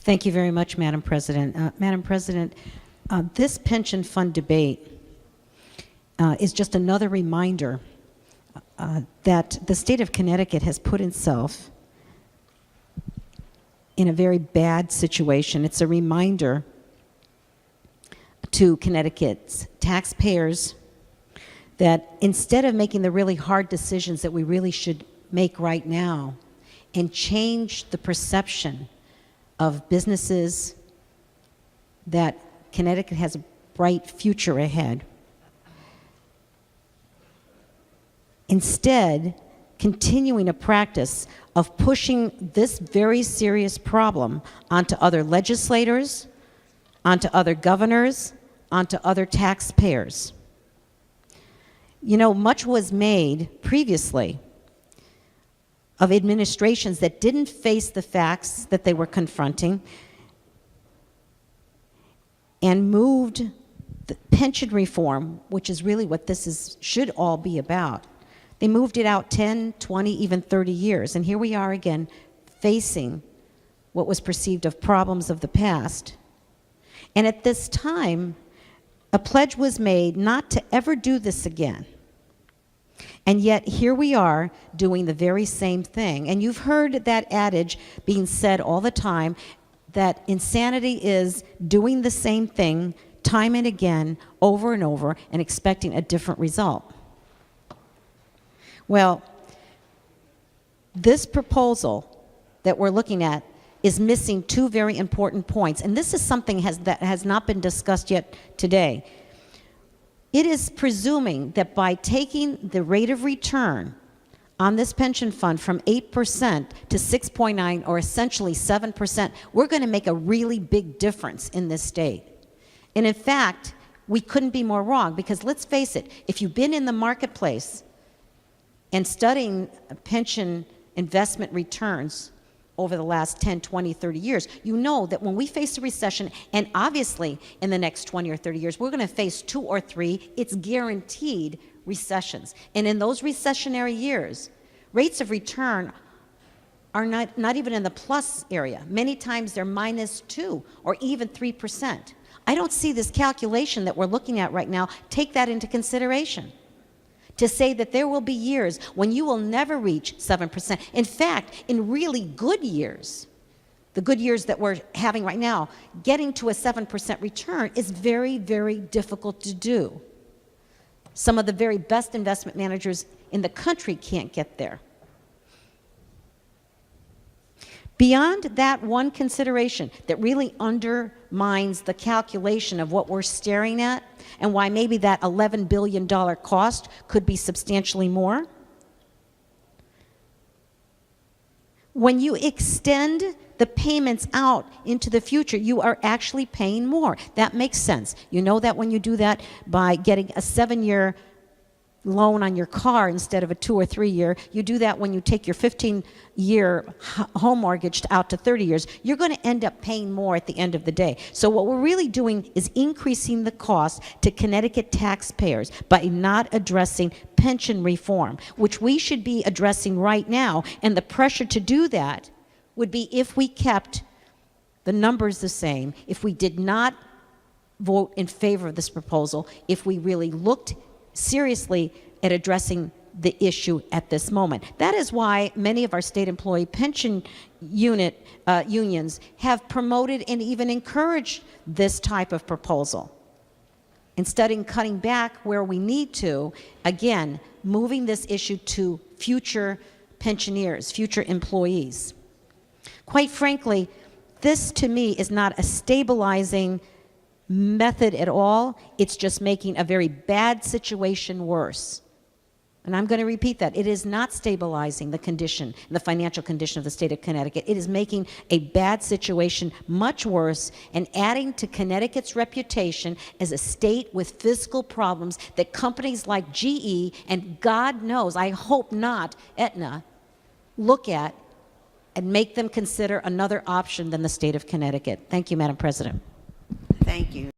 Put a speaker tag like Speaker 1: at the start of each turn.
Speaker 1: Thank you very much, Madam President. Madam President, this pension fund debate is just another reminder that the state of Connecticut has put itself in a very bad situation. It's a reminder to Connecticut's taxpayers that instead of making the really hard decisions that we really should make right now and change the perception of businesses that Connecticut has a bright future ahead, instead continuing a practice of pushing this very serious problem onto other legislators, onto other governors, onto other taxpayers. You know, much was made previously of administrations that didn't face the facts that they were confronting and moved the pension reform, which is really what this should all be about. They moved it out 10, 20, even 30 years. And here we are again facing what was perceived of problems of the past. And at this time, a pledge was made not to ever do this again. And yet here we are doing the very same thing. And you've heard that adage being said all the time, that insanity is doing the same thing time and again, over and over, and expecting a different result. Well, this proposal that we're looking at is missing two very important points, and this is something that has not been discussed yet today. It is presuming that by taking the rate of return on this pension fund from 8% to 6.9, or essentially 7%, we're going to make a really big difference in this state. And in fact, we couldn't be more wrong, because let's face it, if you've been in the marketplace and studying pension investment returns over the last 10, 20, 30 years, you know that when we face a recession, and obviously in the next 20 or 30 years, we're going to face 2 or 3, it's guaranteed, recessions. And in those recessionary years, rates of return are not even in the plus area. Many times they're -2 or even 3%. I don't see this calculation that we're looking at right now take that into consideration, to say that there will be years when you will never reach 7%. In fact, in really good years, the good years that we're having right now, getting to a 7% return is very, very difficult to do. Some of the very best investment managers in the country can't get there. Beyond that one consideration that really undermines the calculation of what we're staring at and why maybe that $11 billion cost could be substantially more, when you extend the payments out into the future, you are actually paying more. That makes sense. You know that when you do that by getting a 7-year loan on your car instead of a 2 or 3 year. You do that when you take your 15-year home mortgage out to 30 years. You're going to end up paying more at the end of the day. So what we're really doing is increasing the cost to Connecticut taxpayers by not addressing pension reform, which we should be addressing right now. And the pressure to do that would be if we kept the numbers the same, if we did not vote in favor of this proposal, if we really looked seriously at addressing the issue at this moment. That is why many of our state employee pension unions have promoted and even encouraged this type of proposal. Instead of cutting back where we need to, again, moving this issue to future pensioners, future employees. Quite frankly, this to me is not a stabilizing method at all. It's just making a very bad situation worse. And I'm going to repeat that. It is not stabilizing the condition, the financial condition of the state of Connecticut. It is making a bad situation much worse and adding to Connecticut's reputation as a state with fiscal problems that companies like GE and God knows, I hope not, Aetna, look at and make them consider another option than the state of Connecticut. Thank you, Madam President.
Speaker 2: Thank you.